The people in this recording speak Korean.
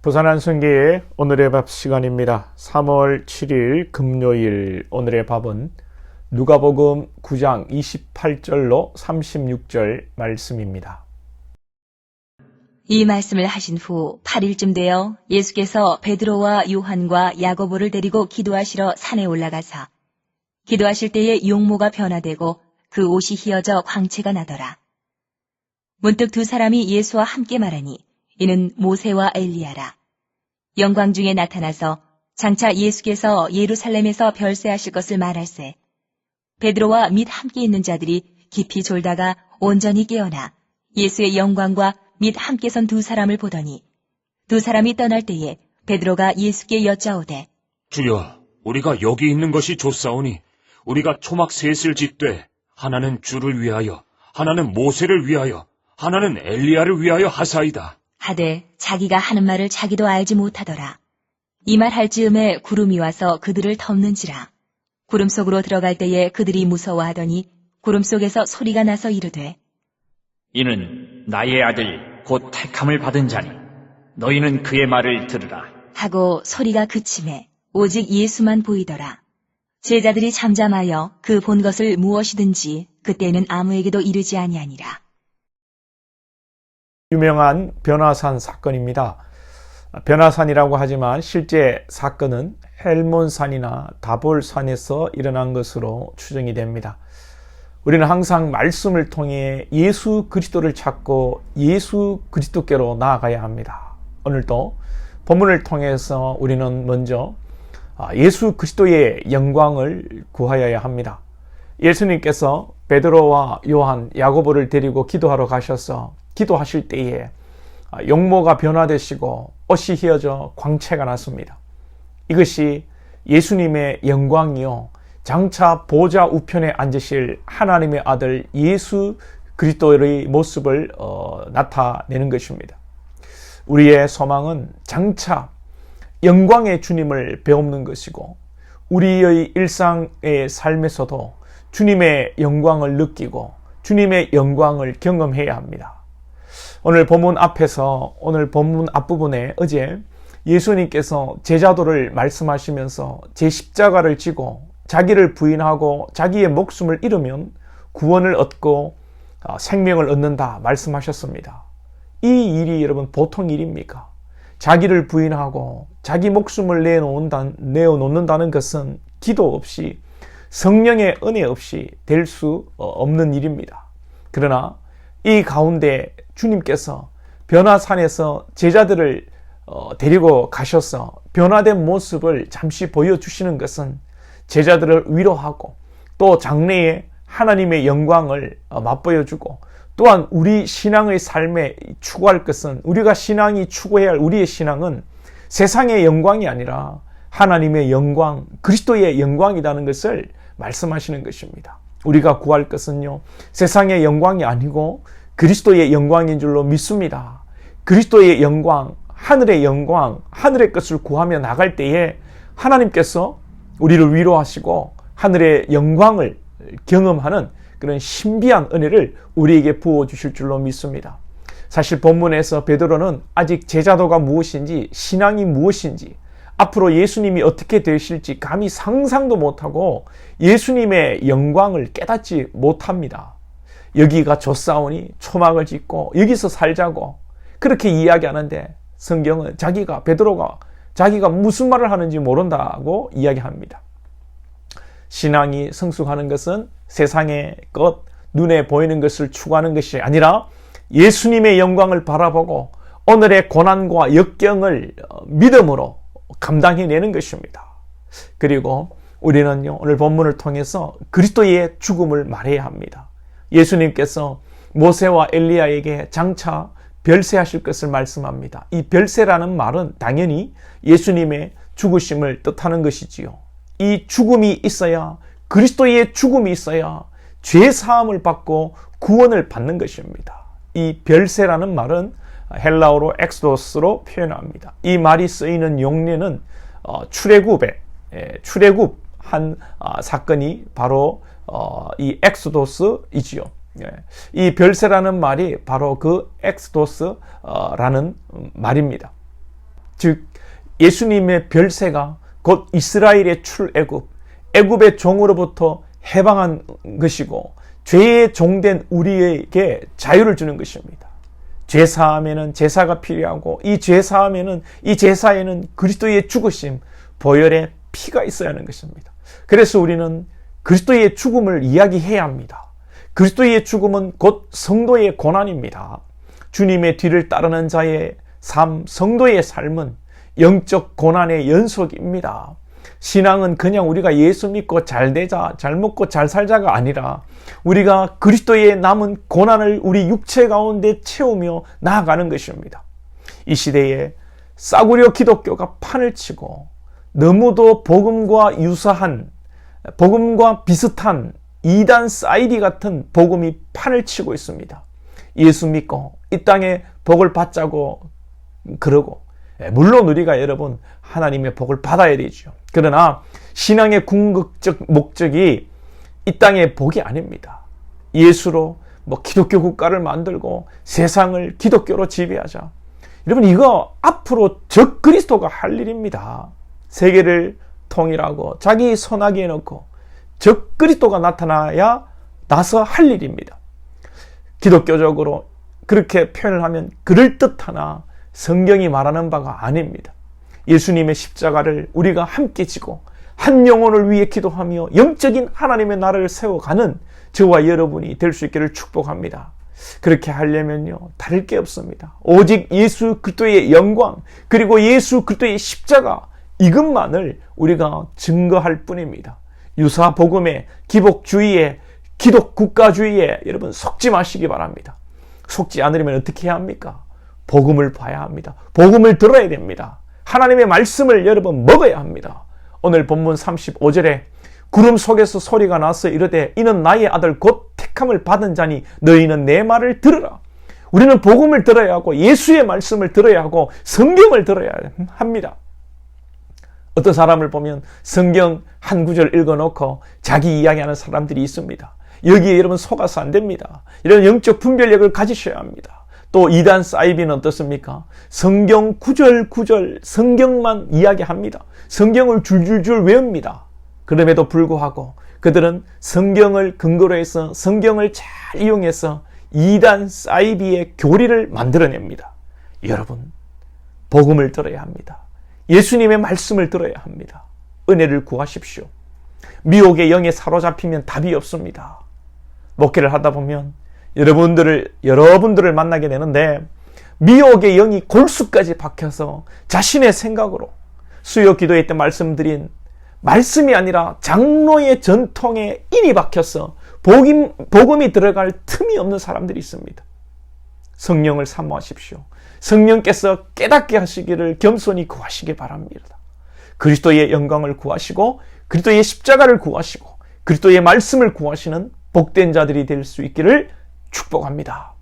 부산 한성교회 오늘의 밥 시간입니다. 3월 7일 금요일 오늘의 밥은 누가복음 9장 28절로 36절 말씀입니다. 이 말씀을 하신 후 8일쯤 되어 예수께서 베드로와 요한과 야고보를 데리고 기도하시러 산에 올라가사 기도하실 때에 용모가 변화되고 그 옷이 휘어져 광채가 나더라. 문득 두 사람이 예수와 함께 말하니 이는 모세와 엘리야라. 영광 중에 나타나서 장차 예수께서 예루살렘에서 별세하실 것을 말할세. 베드로와 및 함께 있는 자들이 깊이 졸다가 온전히 깨어나 예수의 영광과 및 함께 선 두 사람을 보더니 두 사람이 떠날 때에 베드로가 예수께 여짜오되 주여, 우리가 여기 있는 것이 좋사오니 우리가 초막 셋을 짓되 하나는 주를 위하여, 하나는 모세를 위하여, 하나는 엘리야를 위하여 하사이다. 하되 자기가 하는 말을 자기도 알지 못하더라. 이 말 할 즈음에 구름이 와서 그들을 덮는지라. 구름 속으로 들어갈 때에 그들이 무서워하더니 구름 속에서 소리가 나서 이르되 이는 나의 아들 곧 택함을 받은 자니 너희는 그의 말을 들으라. 하고 소리가 그치매 오직 예수만 보이더라. 제자들이 잠잠하여 그 본 것을 무엇이든지 그때는 아무에게도 이르지 아니하니라. 유명한 변화산 사건입니다. 변화산이라고 하지만 실제 사건은 헬몬산이나 다볼산에서 일어난 것으로 추정이 됩니다. 우리는 항상 말씀을 통해 예수 그리스도를 찾고 예수 그리스도께로 나아가야 합니다. 오늘도 본문을 통해서 우리는 먼저 예수 그리스도의 영광을 구하여야 합니다. 예수님께서 베드로와 요한, 야고보를 데리고 기도하러 가셔서 기도하실 때에 용모가 변화되시고 옷이 휘어져 광채가 났습니다. 이것이 예수님의 영광이요 장차 보좌 우편에 앉으실 하나님의 아들 예수 그리스도의 모습을 나타내는 것입니다. 우리의 소망은 장차 영광의 주님을 배우는 것이고 우리의 일상의 삶에서도 주님의 영광을 느끼고 주님의 영광을 경험해야 합니다. 오늘 본문 앞에서 오늘 본문 앞부분에 어제 예수님께서 제자도를 말씀하시면서 제 십자가를 지고 자기를 부인하고 자기의 목숨을 잃으면 구원을 얻고 생명을 얻는다 말씀하셨습니다. 이 일이 여러분 보통 일입니까? 자기를 부인하고 자기 목숨을 내어놓는다는 것은 기도 없이 성령의 은혜 없이 될 수 없는 일입니다. 그러나 이 가운데 주님께서 변화산에서 제자들을 데리고 가셔서 변화된 모습을 잠시 보여주시는 것은 제자들을 위로하고 또 장래에 하나님의 영광을 맛보여주고 또한 우리 신앙의 삶에 추구할 것은 우리가 신앙이 추구해야 할 우리의 신앙은 세상의 영광이 아니라 하나님의 영광, 그리스도의 영광이라는 것을 말씀하시는 것입니다. 우리가 구할 것은요, 세상의 영광이 아니고 그리스도의 영광인 줄로 믿습니다. 그리스도의 영광, 하늘의 영광, 하늘의 것을 구하며 나갈 때에 하나님께서 우리를 위로하시고 하늘의 영광을 경험하는 그런 신비한 은혜를 우리에게 부어주실 줄로 믿습니다. 사실 본문에서 베드로는 아직 제자도가 무엇인지, 신앙이 무엇인지, 앞으로 예수님이 어떻게 되실지 감히 상상도 못하고 예수님의 영광을 깨닫지 못합니다. 여기가 좋사오니 초막을 짓고 여기서 살자고 그렇게 이야기하는데 성경은 베드로가 자기가 무슨 말을 하는지 모른다고 이야기합니다. 신앙이 성숙하는 것은 세상의 것, 눈에 보이는 것을 추구하는 것이 아니라 예수님의 영광을 바라보고 오늘의 고난과 역경을 믿음으로 감당해내는 것입니다. 그리고 우리는요, 오늘 본문을 통해서 그리스도의 죽음을 말해야 합니다. 예수님께서 모세와 엘리야에게 장차 별세하실 것을 말씀합니다. 이 별세라는 말은 당연히 예수님의 죽으심을 뜻하는 것이지요. 이 죽음이 있어야, 그리스도의 죽음이 있어야 죄 사함을 받고 구원을 받는 것입니다. 이 별세라는 말은 헬라어로 엑소도스로 표현합니다. 이 말이 쓰이는 용례는 출애굽한 사건이 바로 이 엑소도스이지요. 이 별세라는 말이 바로 그 엑소도스라는 말입니다. 즉 예수님의 별세가 곧 이스라엘의 출애굽, 애굽의 종으로부터 해방한 것이고 죄의 종된 우리에게 자유를 주는 것입니다. 죄사함에는 제사가 필요하고 이 죄사함에는 이 제사에는 그리스도의 죽으심, 보혈의 피가 있어야 하는 것입니다. 그래서 우리는 그리스도의 죽음을 이야기해야 합니다. 그리스도의 죽음은 곧 성도의 고난입니다. 주님의 뒤를 따르는 자의 삶, 성도의 삶은 영적 고난의 연속입니다. 신앙은 그냥 우리가 예수 믿고 잘 되자, 잘 먹고 잘 살자가 아니라 우리가 그리스도의 남은 고난을 우리 육체 가운데 채우며 나아가는 것입니다. 이 시대에 싸구려 기독교가 판을 치고 너무도 복음과 유사한, 복음과 비슷한 이단 사이비 같은 복음이 판을 치고 있습니다. 예수 믿고 이 땅에 복을 받자고 그러고, 물론 우리가 여러분 하나님의 복을 받아야 되죠. 그러나 신앙의 궁극적 목적이 이 땅의 복이 아닙니다. 예수로 기독교 국가를 만들고 세상을 기독교로 지배하자. 여러분 이거 앞으로 적 그리스도가 할 일입니다. 세계를 통일하고 자기 손아귀에 넣고 적 그리스도가 나타나야 나서 할 일입니다. 기독교적으로 그렇게 표현을 하면 그럴듯하나 성경이 말하는 바가 아닙니다. 예수님의 십자가를 우리가 함께 지고 한 영혼을 위해 기도하며 영적인 하나님의 나라를 세워가는 저와 여러분이 될 수 있기를 축복합니다. 그렇게 하려면요 다를 게 없습니다. 오직 예수 그리스도의 영광 그리고 예수 그리스도의 십자가 이것만을 우리가 증거할 뿐입니다. 유사 복음에 기복주의에 기독 국가주의에 여러분 속지 마시기 바랍니다. 속지 않으려면 어떻게 해야 합니까? 복음을 봐야 합니다. 복음을 들어야 됩니다. 하나님의 말씀을 여러분 먹어야 합니다. 오늘 본문 35절에 구름 속에서 소리가 나서 이르되 이는 나의 아들 곧 택함을 받은 자니 너희는 내 말을 들으라. 우리는 복음을 들어야 하고 예수의 말씀을 들어야 하고 성경을 들어야 합니다. 어떤 사람을 보면 성경 한 구절 읽어놓고 자기 이야기하는 사람들이 있습니다. 여기에 여러분 속아서 안 됩니다. 이런 영적 분별력을 가지셔야 합니다. 또 이단 사이비는 어떻습니까? 성경 구절 성경만 이야기합니다. 성경을 줄줄줄 외웁니다. 그럼에도 불구하고 그들은 성경을 근거로 해서 성경을 잘 이용해서 이단 사이비의 교리를 만들어냅니다. 여러분 복음을 들어야 합니다. 예수님의 말씀을 들어야 합니다. 은혜를 구하십시오. 미혹의 영에 사로잡히면 답이 없습니다. 목회를 하다 보면 여러분들을 만나게 되는데 미혹의 영이 골수까지 박혀서 자신의 생각으로 수요 기도회 때 말씀드린 말씀이 아니라 장로의 전통에 인이 박혀서 복음이 들어갈 틈이 없는 사람들이 있습니다. 성령을 사모하십시오. 성령께서 깨닫게 하시기를 겸손히 구하시기 바랍니다. 그리스도의 영광을 구하시고 그리스도의 십자가를 구하시고 그리스도의 말씀을 구하시는 복된 자들이 될 수 있기를 축복합니다.